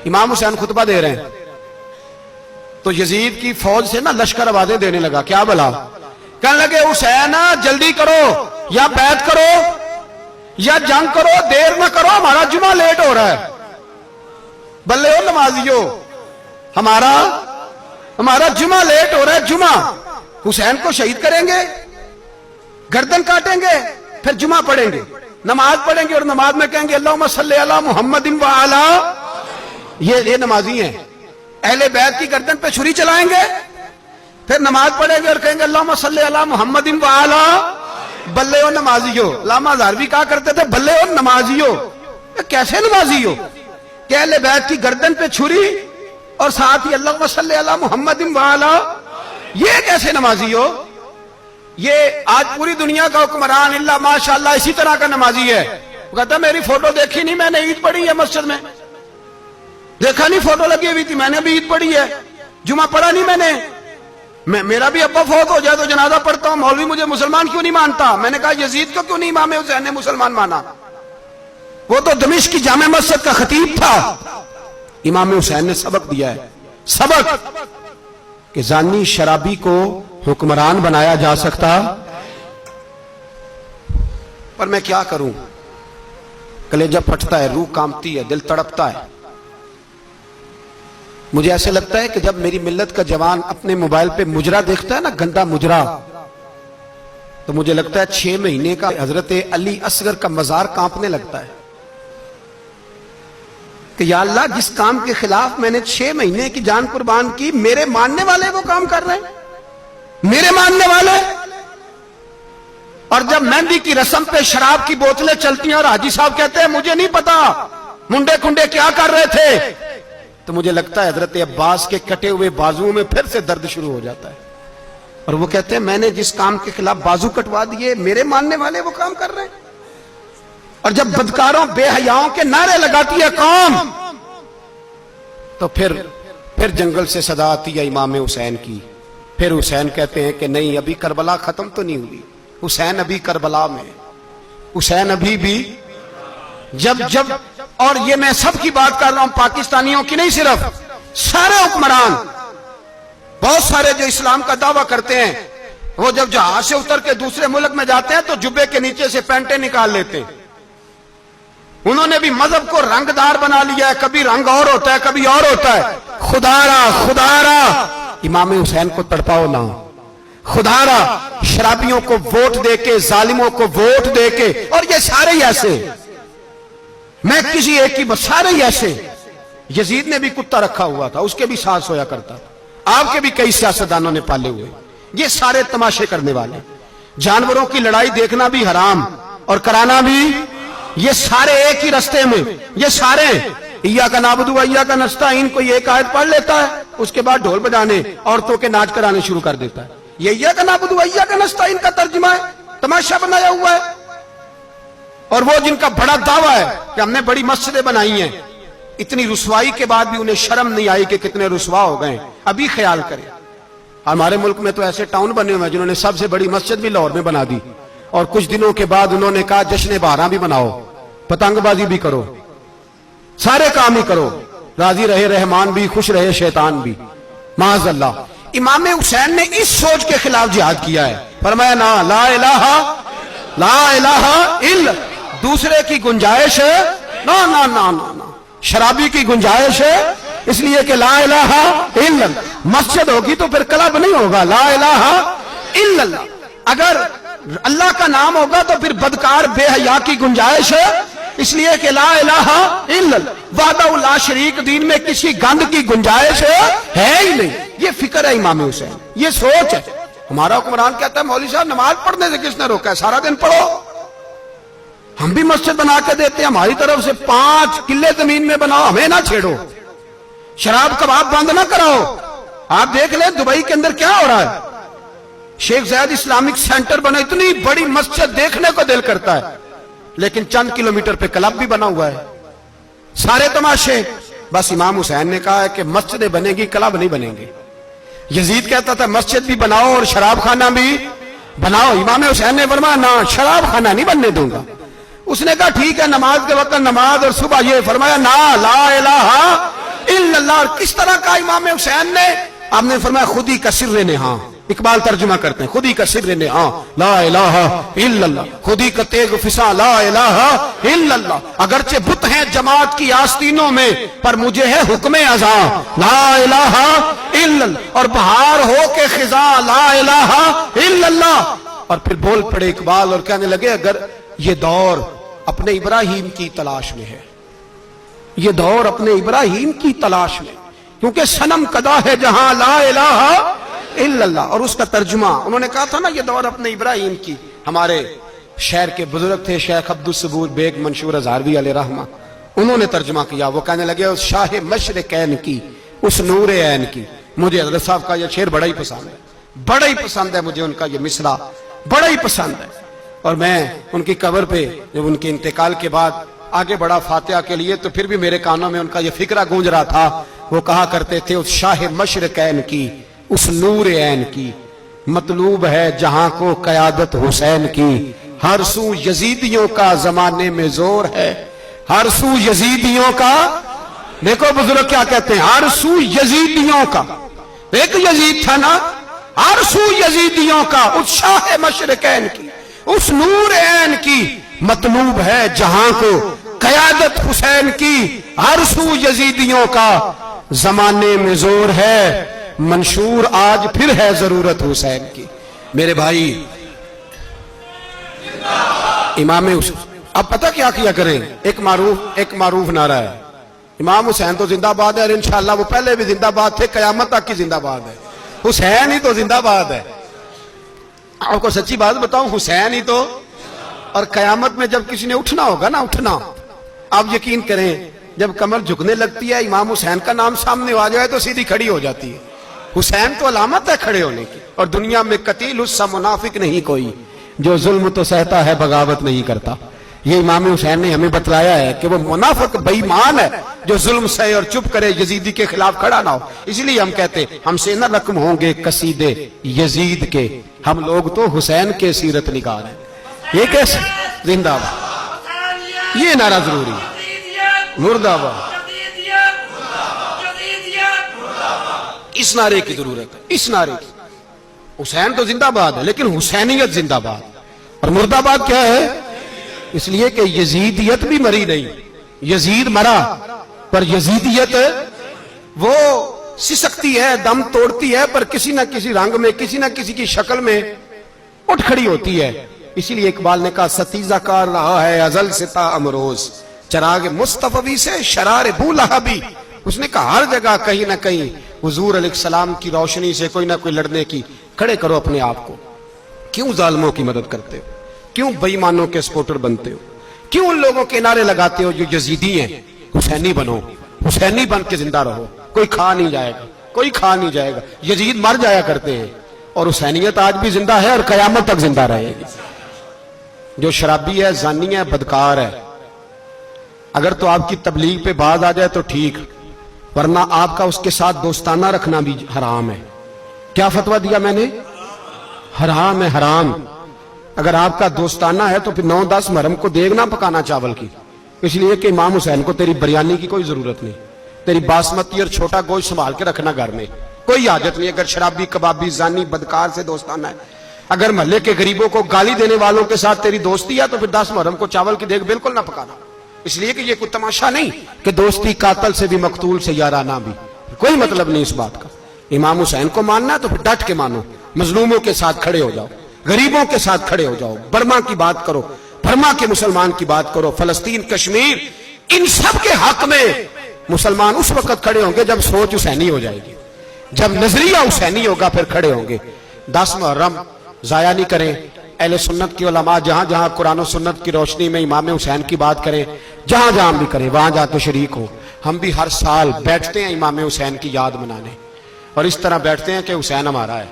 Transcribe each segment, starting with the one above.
امام حسین خطبہ دے رہے ہیں تو یزید کی فوج سے نا لشکر آوازیں دینے لگا، کیا بلا؟ کہنے لگے حسین جلدی کرو، یا بیعت کرو یا جنگ کرو، دیر نہ کرو، ہمارا جمعہ لیٹ ہو رہا ہے۔ بلے ہو نمازیو، ہمارا جمعہ لیٹ ہو رہا ہے۔ جمعہ حسین کو شہید کریں گے، گردن کاٹیں گے، پھر جمعہ پڑھیں گے، نماز پڑھیں گے، اور نماز میں کہیں گے اللہم صلی علی محمد وعلی، یہ نمازی ہیں۔ اہل بیت کی گردن پہ چھری چلائیں گے، پھر نماز پڑھیں گے اور کہیں گے اللہم صلی علی محمد وعلی، بلے ہو نمازیو۔ علامہ ہزاروی کہا کرتے تھے بلے ہو نمازیو۔ کیسے نمازی ہو کہ اہل بیت کی گردن پہ چھری اور ساتھ ہی اللہم صلی علی محمد وعلی، یہ کیسے نمازی ہو؟ یہ آج پوری دنیا کا حکمران اللہ ماشاءاللہ اسی طرح کا نمازی ہے۔ وہ کہتا ہے میری فوٹو دیکھی نہیں، میں نے عید پڑھی ہے مسجد میں، دیکھا نہیں فوٹو لگی ہوئی تھی، میں نے بھی عید پڑھی ہے، جمعہ پڑھا نہیں میں نے، میرا بھی ابا فوت ہو جائے تو جنازہ پڑھتا ہوں، مولوی مجھے مسلمان کیوں نہیں مانتا؟ میں نے کہا یزید کو کیوں نہیں امام حسین نے مسلمان مانا؟ وہ تو دمشق کی جامع مسجد کا خطیب تھا۔ امام حسین نے سبق دیا ہے، سبق کہ زانی شرابی کو حکمران بنایا جا سکتا، پر میں کیا کروں، کلیجہ پھٹتا ہے، روح کامتی ہے، دل تڑپتا ہے۔ مجھے ایسے لگتا ہے کہ جب میری ملت کا جوان اپنے موبائل پہ مجرا دیکھتا ہے نا، گندا مجرا، تو مجھے لگتا ہے 6 مہینے کا حضرت علی اصغر کا مزار کانپنے لگتا ہے کہ یا اللہ جس کام کے خلاف میں نے 6 مہینے کی جان قربان کی، میرے ماننے والے وہ کام کر رہے ہیں، میرے ماننے والے۔ اور جب مہندی کی رسم پہ شراب کی بوتلیں چلتی ہیں اور حاجی صاحب کہتے ہیں مجھے نہیں پتا منڈے کنڈے کیا کر رہے تھے، تو مجھے لگتا ہے حضرت عباس کے کٹے ہوئے بازوؤں میں پھر سے درد شروع ہو جاتا ہے، اور وہ کہتے ہیں میں نے جس کام کے خلاف بازو کٹوا دیے، میرے ماننے والے وہ کام کر رہے ہیں۔ اور جب بدکاروں بے حیاؤں کے نعرے لگاتی ہے قوم، تو پھر جنگل سے صدا آتی ہے امام حسین کی۔ پھر حسین کہتے ہیں کہ نہیں، ابھی کربلا ختم تو نہیں ہوئی، حسین ابھی کربلا میں، حسین ابھی بھی جب اور یہ میں سب کی بات کر رہا ہوں، پاکستانیوں کی نہیں، صرف سارے حکمران، بہت سارے جو اسلام کا دعویٰ کرتے ہیں، وہ جب جہاز سے اتر کے دوسرے ملک میں جاتے ہیں تو جبے کے نیچے سے پینٹیں نکال لیتے ہیں۔ انہوں نے بھی مذہب کو رنگ دار بنا لیا ہے، کبھی رنگ اور ہوتا ہے کبھی اور ہوتا ہے۔ خدا را امام حسین کو تڑپاؤ نہ، خدا را شرابیوں کو ووٹ دے کے، ظالموں کو ووٹ دے کے، اور یہ سارے ہی ایسے، میں کسی ایک کی بس، سارے ہی ایسے۔ یزید نے بھی کتا رکھا ہوا تھا، اس کے بھی سانس ہویا کرتا تھا، آپ کے بھی کئی سیاستدانوں نے پالے ہوئے۔ یہ سارے تماشے کرنے والے، جانوروں کی لڑائی دیکھنا بھی حرام اور کرانا بھی، یہ سارے ایک ہی رستے میں، یہ سارے ایاک نعبد و ایاک نستعین، کوئی ایک آیت پڑھ لیتا ہے، اس کے بعد ڈھول بجانے، عورتوں کے ناچ کرانے شروع کر دیتا ہے۔ یہ ایاک نعبد و ایاک نستعین کا ترجمہ ہے، تماشا بنایا ہوا ہے۔ اور وہ جن کا بڑا دعویٰ ہے کہ ہم نے بڑی مسجدیں بنائی ہیں، اتنی رسوائی کے بعد بھی انہیں شرم نہیں آئی کہ کتنے رسوا ہو گئے۔ ابھی خیال کریں، ہمارے ملک میں تو ایسے ٹاؤن بنے ہوئے ہیں جنہوں نے سب سے بڑی مسجد بھی لاہور میں بنا دی، اور کچھ دنوں کے بعد انہوں نے کہا جشن بہاراں بھی بناؤ، پتنگ بازی بھی کرو، سارے کام ہی کرو، راضی رہے رحمان بھی، خوش رہے شیطان بھی، معاذ اللہ۔ امام حسین نے اس سوچ کے خلاف جہاد کیا ہے، فرمایا نا لا الہ الا، دوسرے کی گنجائش ہے نا نا نا نا، شرابی کی گنجائش ہے، اس لیے کہ لا الہ الا، مسجد ہوگی تو پھر کلب نہیں ہوگا، لا الہ الا اللہ۔ اگر اللہ کا نام ہوگا تو پھر بدکار بے حیا کی گنجائش ہے، اس لیے کہ لا الہ الا اللہ، وحدہ لا شریک، دین میں کسی گند کی گنجائش ہے ہی نہیں۔ یہ فکر ہے امام حسین، یہ سوچ ہے۔ ہمارا حکمران کہتا ہے مولوی صاحب نماز پڑھنے سے کس نے روکا ہے، سارا دن پڑھو۔ ہم بھی مسجد بنا کے دیتے ہیں، ہماری طرف سے 5 کلے زمین میں بناؤ، ہمیں نہ چھیڑو، شراب کباب بند نہ کراؤ۔ آپ دیکھ لیں دبئی کے اندر کیا ہو رہا ہے، شیخ زید اسلامک سینٹر بنا، اتنی بڑی مسجد دیکھنے کو دل کرتا ہے، لیکن چند کلومیٹر پہ کلب بھی بنا ہوا ہے، سارے تماشے۔ بس امام حسین نے کہا ہے کہ مسجدیں بنے گی، کلب نہیں بنیں گے۔ یزید کہتا تھا مسجد بھی بناؤ اور شراب خانہ بھی بناؤ، امام حسین نے فرمایا نہ، شراب خانہ نہیں بننے دوں گا۔ اس نے کہا ٹھیک ہے، نماز کے وقت نماز اور صبح یہ، فرمایا نا لا الہ اور کس طرح کا امام حسین نے؟ آپ نے فرمایا خود ہی کا سر نہاں، اقبال ترجمہ کرتے ہیں، خود ہی کا سر نہاں لا الہ الا اللہ، خود ہی کا تیغ فساں لا الہ الا اللہ، اگرچہ بت ہیں جماعت کی آستینوں میں پر مجھے ہے حکم ازاں لا الہ الا اللہ، اور بہار ہو کے خزاں لا الہ الا اللہ۔ اور پھر بول پڑے اقبال اور کہنے لگے اگر یہ دور اپنے ابراہیم کی تلاش میں ہے، یہ دور اپنے ابراہیم کی تلاش میں، کیونکہ صنم کدا ہے جہاں لا الہ الا اللہ، اور اس کا ترجمہ انہوں نے کہا تھا نا یہ دور اپنے ابراہیم کی۔ ہمارے شہر کے بزرگ تھے شیخ عبدالصبور بیگ منشور ہزاروی علیہ رحمہ، انہوں نے ترجمہ کیا، وہ کہنے لگے اس شاہ مشرقین کی، اس نور عین کی۔ مجھے حضرت صاحب کا یہ شعر بڑا ہی پسند ہے، بڑا ہی پسند ہے مجھے ان کا یہ مصرع بڑا ہی پسند ہے۔ اور میں ان کی قبر پہ جب ان کے انتقال کے بعد آگے بڑھا فاتحہ کے لیے تو پھر بھی میرے کانوں میں ان کا یہ فکرہ گونج رہا تھا، وہ کہا کرتے تھے اس شاہ مشرقین کی، اس نور عین کی، مطلوب ہے جہاں کو قیادت حسین کی، ہر سو یزیدیوں کا زمانے میں زور ہے، ہر سو یزیدیوں کا۔ دیکھو بزرگ کیا کہتے ہیں، ہر سو یزیدیوں کا، ایک یزید تھا نا، ہر سو یزیدیوں کا، اس شاہ مشرقین کی، اس نور عین کی، مطلوب ہے جہاں کو قیادت حسین کی، ہر سو یزیدیوں کا زمانے میں زور ہے، منشور آج پھر ہے ضرورت حسین کی۔ میرے بھائی امام حسین، اب پتہ کیا کیا کریں، ایک معروف نعرہ ہے، امام حسین تو زندہ باد ہے، اور انشاءاللہ وہ پہلے بھی زندہ باد تھے، قیامت تک کی زندہ باد ہے، حسین ہی تو زندہ باد ہے۔ آپ کو سچی بات بتاؤں، حسین ہی تو، اور قیامت میں جب کسی نے اٹھنا ہوگا نا، اٹھنا، آپ یقین کریں جب کمر جھکنے لگتی ہے امام حسین کا نام سامنے آ جائے تو سیدھی کھڑی ہو جاتی ہے۔ حسین تو علامت ہے کھڑے ہونے کی، اور دنیا میں قتیل اس سا منافق نہیں کوئی جو ظلم تو سہتا ہے بغاوت نہیں کرتا۔ یہ امام حسین نے ہمیں بتلایا ہے کہ وہ منافق بے ایمان ہے جو ظلم سہے اور چپ کرے، یزیدی کے خلاف کھڑا نہ ہو۔ اس لیے ہم کہتے ہیں ہم سے نہ رقم ہوں گے قصیدے یزید کے، ہم لوگ تو حسین کے سیرت نگار ہیں۔ یہ کیسے زندہ باد، یہ نعرہ ضروری ہے، مردہ باد، اس نعرے کی ضرورت ہے، اس نعرے کی۔ حسین تو زندہ باد ہے لیکن حسینیت زندہ باد، اور مردہ باد کیا ہے؟ اس لیے کہ یزیدیت بھی مری نہیں، یزید مرا پر یزیدیت وہ سسکتی ہے، دم توڑتی ہے، پر کسی نہ کسی رنگ میں، کسی نہ کسی کی شکل میں اٹھ کھڑی ہوتی ہے۔ اسی لیے اقبال نے کہا ستیزہ کار رہا ہے ازل سے تا امروز، چراغ مصطفی سے شرار بو لہبی۔ اس نے کہا ہر جگہ کہیں نہ کہیں حضور علیہ السلام کی روشنی سے کوئی نہ کوئی لڑنے کی، کھڑے کرو اپنے آپ کو۔ کیوں ظالموں کی مدد کرتے ہو؟ کیوں بے ایمانوں کے سپورٹر بنتے ہو؟ کیوں ان لوگوں کے نعرے لگاتے ہو جو یزیدی ہیں؟ حسینی بنو، حسینی بن کے زندہ رہو، کوئی کھا نہیں جائے گا، کوئی کھا نہیں جائے گا۔ یزید مر جایا کرتے ہیں اور حسینیت آج بھی زندہ ہے اور قیامت تک زندہ رہے گی۔ جو شرابی ہے، زانی ہے، بدکار ہے، اگر تو آپ کی تبلیغ پہ باز آ جائے تو ٹھیک، ورنہ آپ کا اس کے ساتھ دوستانہ رکھنا بھی حرام ہے۔ کیا فتویٰ دیا میں نے؟ حرام ہے، حرام۔ اگر آپ کا دوستانہ ہے تو پھر 9-10 محرم کو دیگ نہ پکانا چاول کی، اس لیے کہ امام حسین کو تیری بریانی کی کوئی ضرورت نہیں، تیری باسمتی اور چھوٹا گوشت سنبھال کے رکھنا گھر میں، کوئی حاجت نہیں۔ اگر شرابی، کبابی، زانی، بدکار سے دوستانہ ہے، اگر محلے کے غریبوں کو گالی دینے والوں کے ساتھ تیری دوستی ہے تو پھر 10 محرم کو چاول کی دیگ بالکل نہ پکانا، اس لیے کہ یہ کوئی تماشا نہیں کہ دوستی قاتل سے بھی مقتول سے یارانہ بھی، کوئی مطلب نہیں اس بات کا۔ امام حسین کو ماننا ہے تو پھر ڈٹ کے مانو، مظلوموں کے ساتھ کھڑے ہو جاؤ، غریبوں کے ساتھ کھڑے ہو جاؤ، برما کی بات کرو، برما کے مسلمان کی بات کرو، فلسطین، کشمیر، ان سب کے حق میں مسلمان اس وقت کھڑے ہوں گے جب سوچ حسینی ہو جائے گی، جب نظریہ حسینی ہوگا پھر کھڑے ہوں گے۔ 10 محرم ضائع نہیں کریں۔ اہل سنت کی علماء جہاں جہاں قرآن و سنت کی روشنی میں امام حسین کی بات کریں، جہاں جہاں بھی کریں، وہاں جا کے شریک ہوں۔ ہم بھی ہر سال بیٹھتے ہیں امام حسین کی یاد منانے، اور اس طرح بیٹھتے ہیں کہ حسین ہمارا ہے،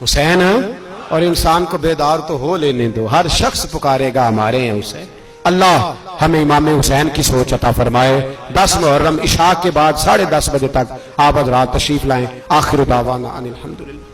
حسین ہے، اور انسان کو بیدار تو ہو لینے دو، ہر شخص پکارے گا ہمارے ہیں حسین۔ اللہ ہمیں امام حسین کی سوچ عطا فرمائے۔ 10 محرم عشاء کے بعد 10:30 بجے تک آپ حضرات تشریف لائیں۔ آخر دعوانا ان الحمدللہ۔